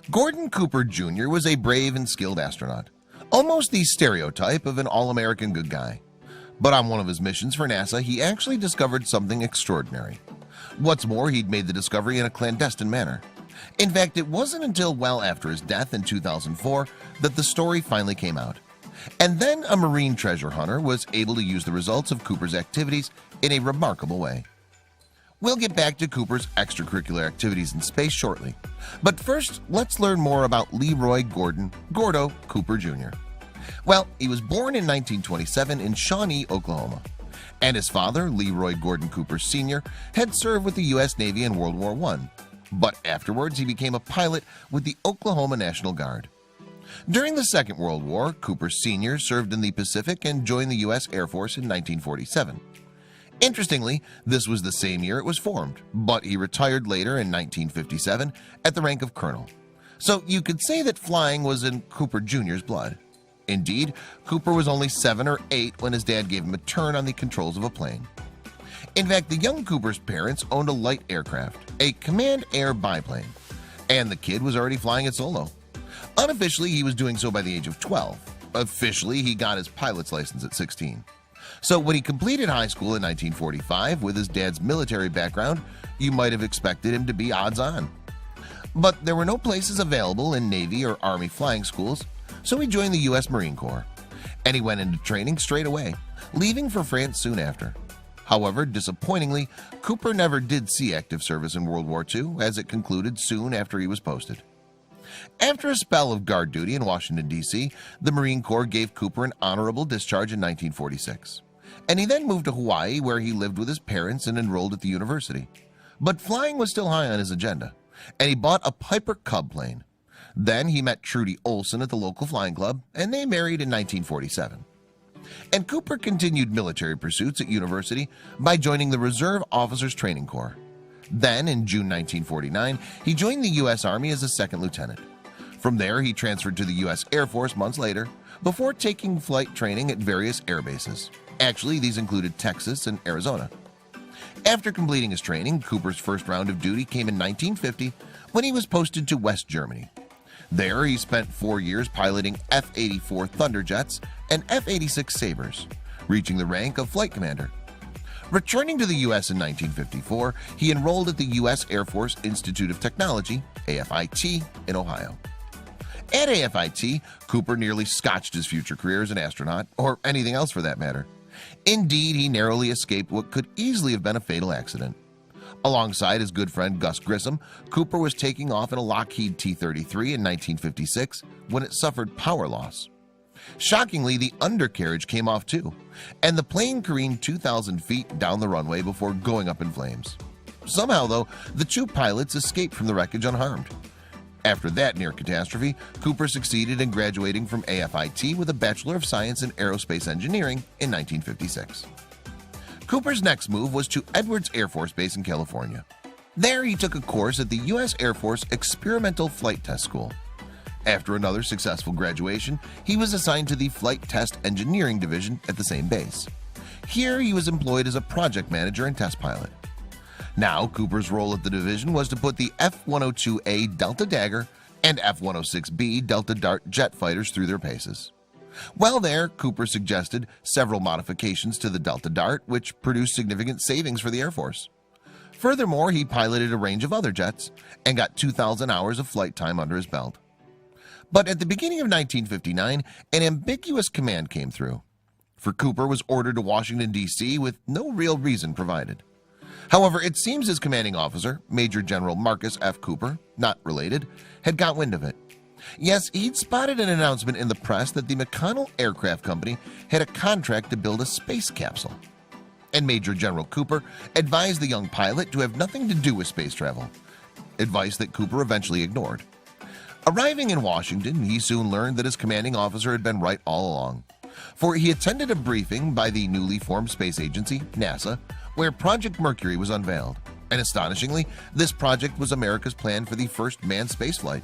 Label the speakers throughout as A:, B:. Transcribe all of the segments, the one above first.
A: Gordon Cooper Jr. was a brave and skilled astronaut, almost the stereotype of an all-American good guy. But on one of his missions for NASA, he actually discovered something extraordinary. What's more, he'd made the discovery in a clandestine manner. In fact, it wasn't until well after his death in 2004 that the story finally came out. And then a marine treasure hunter was able to use the results of Cooper's activities in a remarkable way. We'll get back to Cooper's extracurricular activities in space shortly, but first let's learn more about Leroy Gordon Gordo Cooper Jr. Well, he was born in 1927 in Shawnee, Oklahoma, and his father, Leroy Gordon Cooper Sr., had served with the U.S. Navy in World War I, but afterwards he became a pilot with the Oklahoma National Guard. During the Second World War, Cooper Sr. served in the Pacific and joined the U.S. Air Force in 1947. Interestingly, this was the same year it was formed, but he retired later in 1957 at the rank of colonel. So you could say that flying was in Cooper Jr.'s blood. Indeed, Cooper was only 7 or 8 when his dad gave him a turn on the controls of a plane. In fact, the young Cooper's parents owned a light aircraft, a command air biplane, and the kid was already flying it solo. Unofficially, he was doing so by the age of 12. Officially, he got his pilot's license at 16. So when he completed high school in 1945 with his dad's military background, you might have expected him to be odds-on. But there were no places available in Navy or Army flying schools, so he joined the U.S. Marine Corps, and he went into training straight away, leaving for France soon after. However, disappointingly, Cooper never did see active service in World War II, as it concluded soon after he was posted. After a spell of guard duty in Washington, D.C., the Marine Corps gave Cooper an honorable discharge in 1946, and he then moved to Hawaii, where he lived with his parents and enrolled at the university. But flying was still high on his agenda, and he bought a Piper Cub plane. Then he met Trudy Olson at the local flying club, and they married in 1947. And Cooper continued military pursuits at university by joining the Reserve Officers Training Corps. Then, in June 1949, he joined the U.S. Army as a second lieutenant. From there, he transferred to the U.S. Air Force months later, before taking flight training at various air bases. Actually, these included Texas and Arizona. After completing his training, Cooper's first round of duty came in 1950 when he was posted to West Germany. There, he spent 4 years piloting F-84 Thunderjets and F-86 Sabres, reaching the rank of flight commander. Returning to the U.S. in 1954, he enrolled at the U.S. Air Force Institute of Technology, AFIT, in Ohio. At AFIT, Cooper nearly scotched his future career as an astronaut, or anything else for that matter. Indeed, he narrowly escaped what could easily have been a fatal accident. Alongside his good friend Gus Grissom, Cooper was taking off in a Lockheed T-33 in 1956 when it suffered power loss. Shockingly, the undercarriage came off too, and the plane careened 2,000 feet down the runway before going up in flames. Somehow, though, the two pilots escaped from the wreckage unharmed. After that near catastrophe, Cooper succeeded in graduating from AFIT with a Bachelor of Science in Aerospace Engineering in 1956. Cooper's next move was to Edwards Air Force Base in California. There, he took a course at the U.S. Air Force Experimental Flight Test School. After another successful graduation, he was assigned to the Flight Test Engineering Division at the same base. Here, he was employed as a project manager and test pilot. Now, Cooper's role at the division was to put the F-102A Delta Dagger and F-106B Delta Dart jet fighters through their paces. While there, Cooper suggested several modifications to the Delta Dart, which produced significant savings for the Air Force. Furthermore, he piloted a range of other jets and got 2,000 hours of flight time under his belt. But at the beginning of 1959, an ambiguous command came through. For Cooper was ordered to Washington, D.C. with no real reason provided. However, it seems his commanding officer, Major General Marcus F. Cooper, not related, had got wind of it. Yes, he'd spotted an announcement in the press that the McConnell Aircraft Company had a contract to build a space capsule. And Major General Cooper advised the young pilot to have nothing to do with space travel, advice that Cooper eventually ignored. Arriving in Washington, he soon learned that his commanding officer had been right all along, for he attended a briefing by the newly formed space agency, NASA, where Project Mercury was unveiled. And astonishingly, this project was America's plan for the first manned spaceflight.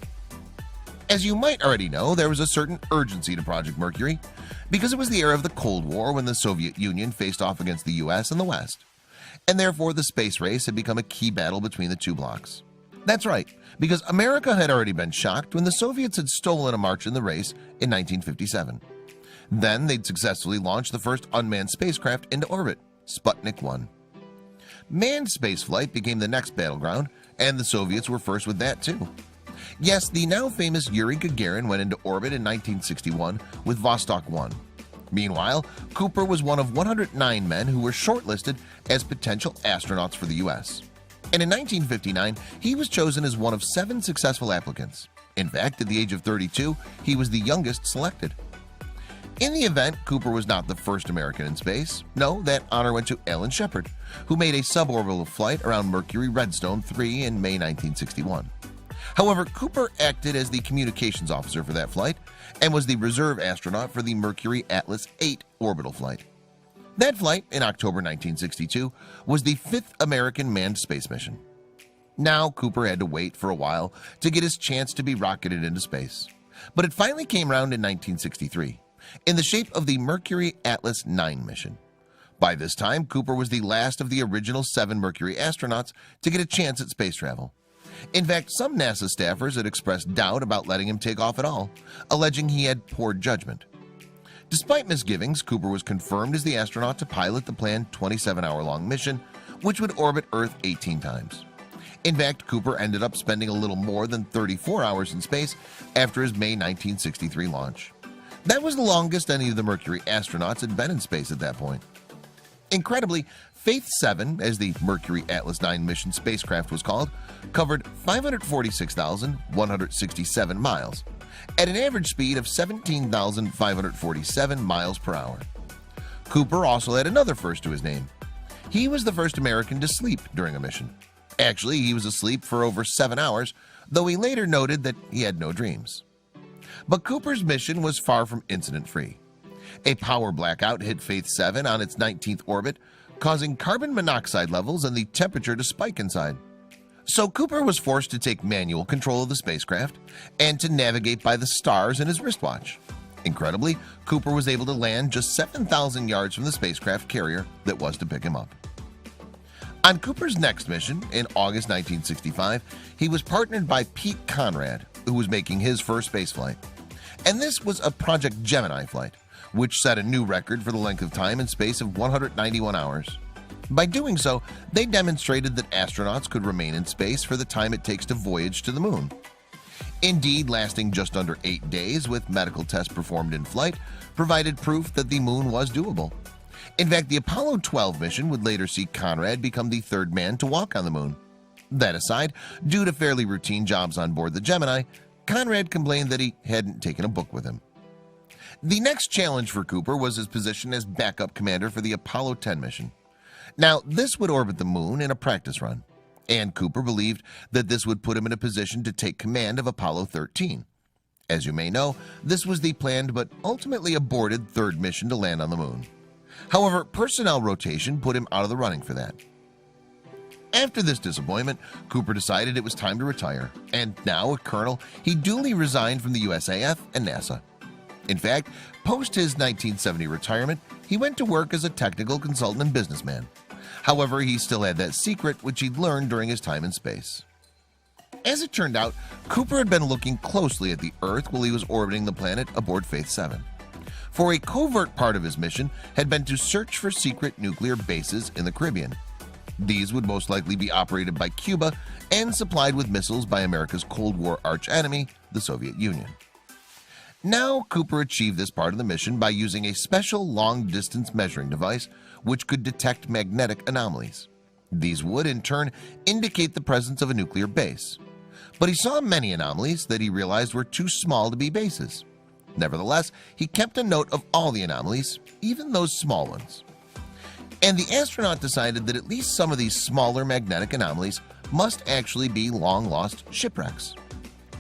A: As you might already know, there was a certain urgency to Project Mercury because it was the era of the Cold War when the Soviet Union faced off against the US and the West, and therefore the space race had become a key battle between the two blocs. That's right, because America had already been shocked when the Soviets had stolen a march in the race in 1957. Then they'd successfully launched the first unmanned spacecraft into orbit, Sputnik 1. Manned spaceflight became the next battleground, and the Soviets were first with that too. Yes, the now famous Yuri Gagarin went into orbit in 1961 with Vostok 1. Meanwhile, Cooper was one of 109 men who were shortlisted as potential astronauts for the US. And in 1959, he was chosen as one of 7 successful applicants. In fact, at the age of 32, he was the youngest selected. In the event, Cooper was not the first American in space. No, that honor went to Alan Shepard, who made a suborbital flight around Mercury Redstone 3 in May 1961. However, Cooper acted as the communications officer for that flight and was the reserve astronaut for the Mercury Atlas 8 orbital flight. That flight, in October 1962, was the 5th American manned space mission. Now, Cooper had to wait for a while to get his chance to be rocketed into space. But it finally came around in 1963, in the shape of the Mercury Atlas 9 mission. By this time, Cooper was the last of the original 7 Mercury astronauts to get a chance at space travel. In fact, some NASA staffers had expressed doubt about letting him take off at all, alleging he had poor judgment. Despite misgivings, Cooper was confirmed as the astronaut to pilot the planned 27-hour-long mission, which would orbit Earth 18 times. In fact, Cooper ended up spending a little more than 34 hours in space after his May 1963 launch. That was the longest any of the Mercury astronauts had been in space at that point. Incredibly, Faith 7, as the Mercury Atlas 9 mission spacecraft was called, covered 546,167 miles at an average speed of 17,547 miles per hour. Cooper also had another first to his name. He was the first American to sleep during a mission. Actually, he was asleep for over 7 hours, though he later noted that he had no dreams. But Cooper's mission was far from incident-free. A power blackout hit Faith 7 on its 19th orbit, causing carbon monoxide levels and the temperature to spike inside. So Cooper was forced to take manual control of the spacecraft and to navigate by the stars in his wristwatch. Incredibly, Cooper was able to land just 7,000 yards from the spacecraft carrier that was to pick him up. On Cooper's next mission, in August 1965, he was partnered by Pete Conrad, who was making his first spaceflight. And this was a Project Gemini flight, which set a new record for the length of time in space of 191 hours. By doing so, they demonstrated that astronauts could remain in space for the time it takes to voyage to the moon. Indeed, lasting just under 8 days with medical tests performed in flight provided proof that the moon was doable. In fact, the Apollo 12 mission would later see Conrad become the 3rd man to walk on the moon. That aside, due to fairly routine jobs on board the Gemini, Conrad complained that he hadn't taken a book with him. The next challenge for Cooper was his position as backup commander for the Apollo 10 mission. Now, this would orbit the moon in a practice run, and Cooper believed that this would put him in a position to take command of Apollo 13. As you may know, this was the planned but ultimately aborted 3rd mission to land on the moon. However, personnel rotation put him out of the running for that. After this disappointment, Cooper decided it was time to retire, and now a colonel, he duly resigned from the USAF and NASA. In fact, post his 1970 retirement, he went to work as a technical consultant and businessman. However, he still had that secret which he'd learned during his time in space. As it turned out, Cooper had been looking closely at the Earth while he was orbiting the planet aboard Faith 7. For a covert part of his mission had been to search for secret nuclear bases in the Caribbean. These would most likely be operated by Cuba and supplied with missiles by America's Cold War arch-enemy, the Soviet Union. Now, Cooper achieved this part of the mission by using a special long-distance measuring device which could detect magnetic anomalies. These would, in turn, indicate the presence of a nuclear base. But he saw many anomalies that he realized were too small to be bases. Nevertheless, he kept a note of all the anomalies, even those small ones. And the astronaut decided that at least some of these smaller magnetic anomalies must actually be long-lost shipwrecks.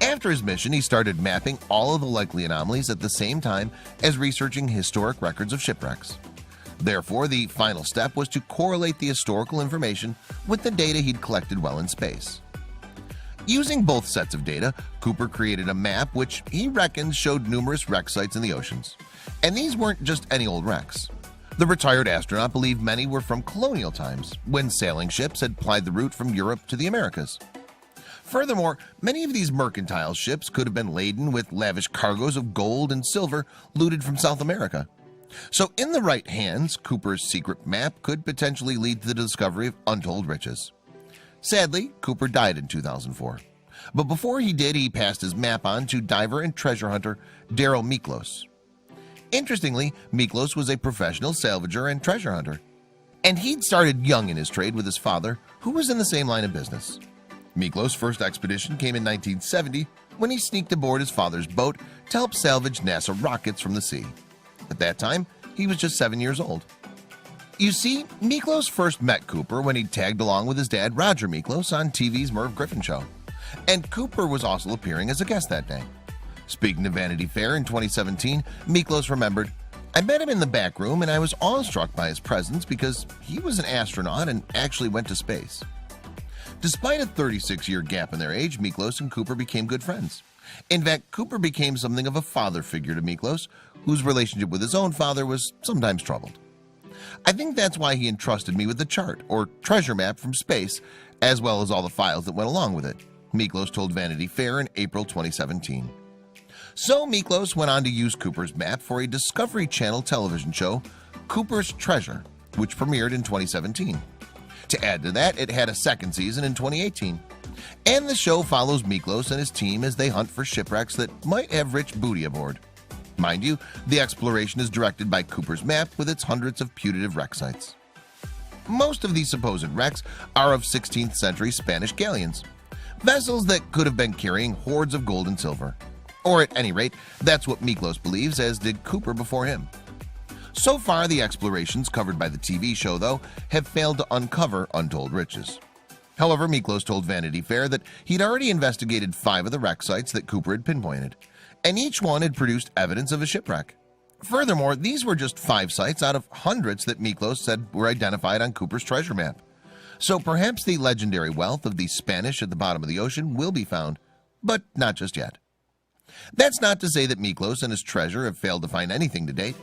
A: After his mission, he started mapping all of the likely anomalies at the same time as researching historic records of shipwrecks. Therefore, the final step was to correlate the historical information with the data he'd collected while in space. Using both sets of data, Cooper created a map which he reckons showed numerous wreck sites in the oceans. And these weren't just any old wrecks. The retired astronaut believed many were from colonial times, when sailing ships had plied the route from Europe to the Americas. Furthermore, many of these mercantile ships could have been laden with lavish cargoes of gold and silver looted from South America. So in the right hands, Cooper's secret map could potentially lead to the discovery of untold riches. Sadly, Cooper died in 2004. But before he did, he passed his map on to diver and treasure hunter Daryl Miklos. Interestingly, Miklos was a professional salvager and treasure hunter, and he'd started young in his trade with his father, who was in the same line of business. Miklos' first expedition came in 1970 when he sneaked aboard his father's boat to help salvage NASA rockets from the sea. At that time, he was just 7 years old. You see, Miklos first met Cooper when he tagged along with his dad Roger Miklos on TV's Merv Griffin show, and Cooper was also appearing as a guest that day. Speaking to Vanity Fair in 2017, Miklos remembered, "I met him in the back room and I was awestruck by his presence because he was an astronaut and actually went to space." Despite a 36-year gap in their age, Miklos and Cooper became good friends. In fact, Cooper became something of a father figure to Miklos, whose relationship with his own father was sometimes troubled. "I think that's why he entrusted me with the chart, or treasure map from space, as well as all the files that went along with it," Miklos told Vanity Fair in April 2017. So Miklos went on to use Cooper's map for a Discovery Channel television show, Cooper's Treasure, which premiered in 2017. To add to that, it had a second season in 2018. And the show follows Miklos and his team as they hunt for shipwrecks that might have rich booty aboard. Mind you, the exploration is directed by Cooper's map with its hundreds of putative wreck sites. Most of these supposed wrecks are of 16th century Spanish galleons, vessels that could have been carrying hoards of gold and silver. Or at any rate, that's what Miklos believes, as did Cooper before him. So far, the explorations covered by the TV show, though, have failed to uncover untold riches. However, Miklos told Vanity Fair that he'd already investigated 5 of the wreck sites that Cooper had pinpointed, and each one had produced evidence of a shipwreck. Furthermore, these were just 5 sites out of hundreds that Miklos said were identified on Cooper's treasure map. So perhaps the legendary wealth of the Spanish at the bottom of the ocean will be found, but not just yet. That's not to say that Miklos and his treasure have failed to find anything to date.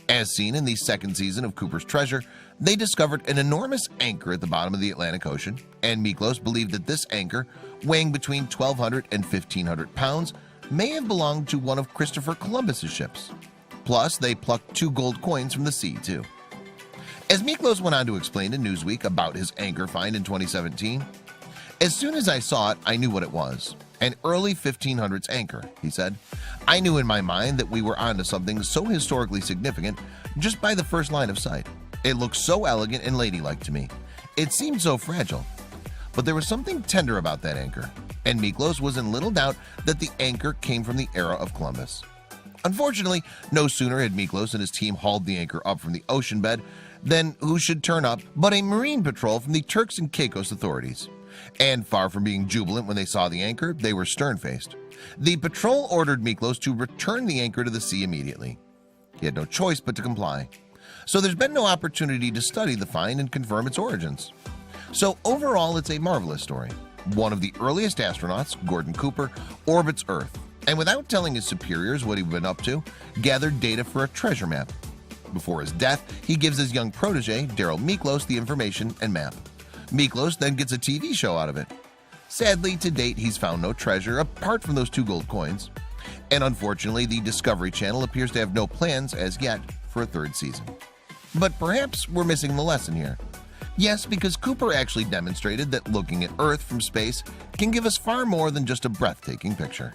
A: As seen in the second season of Cooper's Treasure, they discovered an enormous anchor at the bottom of the Atlantic Ocean, and Miklos believed that this anchor, weighing between 1,200 and 1,500 pounds, may have belonged to one of Christopher Columbus's ships. Plus, they plucked 2 gold coins from the sea, too. As Miklos went on to explain to Newsweek about his anchor find in 2017, "As soon as I saw it, I knew what it was. An early 1500s anchor," he said. "I knew in my mind that we were onto something so historically significant just by the first line of sight. It looked so elegant and ladylike to me. It seemed so fragile. But there was something tender about that anchor, and Miklos was in little doubt that the anchor came from the era of Columbus." Unfortunately, no sooner had Miklos and his team hauled the anchor up from the ocean bed than who should turn up but a marine patrol from the Turks and Caicos authorities. And far from being jubilant when they saw the anchor, they were stern-faced. The patrol ordered Miklos to return the anchor to the sea immediately. He had no choice but to comply. So there's been no opportunity to study the find and confirm its origins. So overall, it's a marvelous story. One of the earliest astronauts, Gordon Cooper, orbits Earth, and without telling his superiors what he'd been up to, gathered data for a treasure map. Before his death, he gives his young protege, Daryl Miklos, the information and map. Miklos then gets a TV show out of it. Sadly, to date, he's found no treasure apart from those 2 gold coins. And unfortunately, the Discovery Channel appears to have no plans as yet for a 3rd season. But perhaps we're missing the lesson here. Yes, because Cooper actually demonstrated that looking at Earth from space can give us far more than just a breathtaking picture.